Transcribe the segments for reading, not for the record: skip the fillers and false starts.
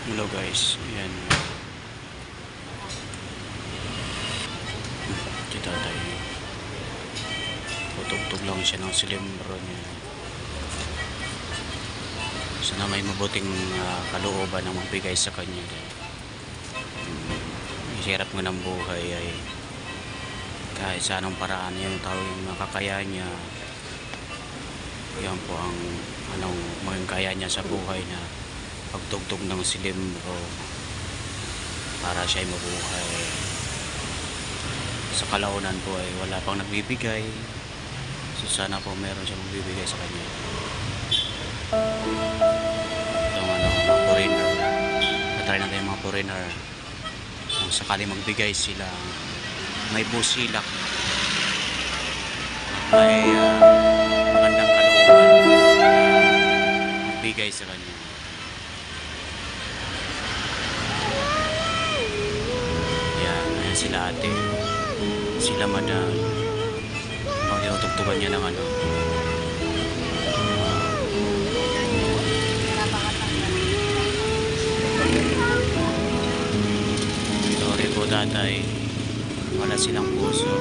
Hello guys, ayan. Kita tayo. Tutugtog lang siya ng silembro niya. Sana may mabuting kalooban ng magbigay sa kanya. Hirap nga ng buhay ay kahit sa anong paraan yung tao yung makakaya niya. Yan po ang anong maging kaya niya sa buhay na pagtugtog ng silembro para siya ay mabuhay. Sa kalaunan po ay wala pang nagbibigay, so sana po meron siya magbibigay sa kanya. Itong mga foreigner, matry natin yung mga foreigner kung sakali magbigay sila, may busilak, may magandang kalooban magbigay sa kanya. Ayan sila ate, sila madam, pag tinutugtugan niya ng ano, sorry po tatay, wala silang puso.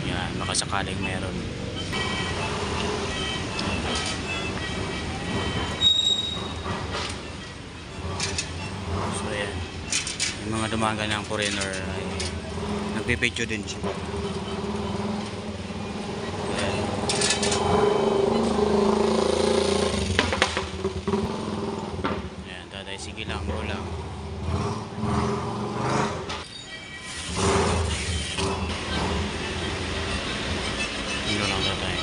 Yan, makasakaling meron. So yan, yung mga dumaga ng foreigner ay nagbibidyo din siya. Ayan. Ayan tatay, sige lang, go lang. Go lang tatay.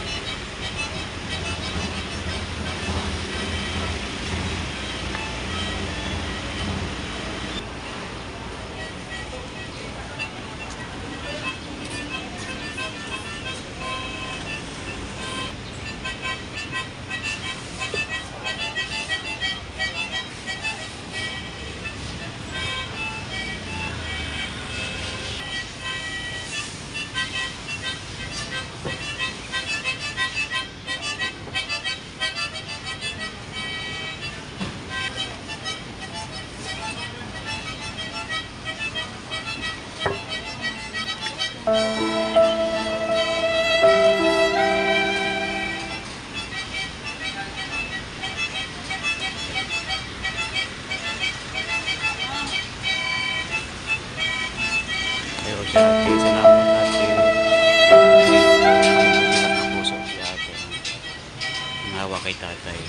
Pero si ate, salamat ate. Ang puso si ate. Ang hawa kay tatay.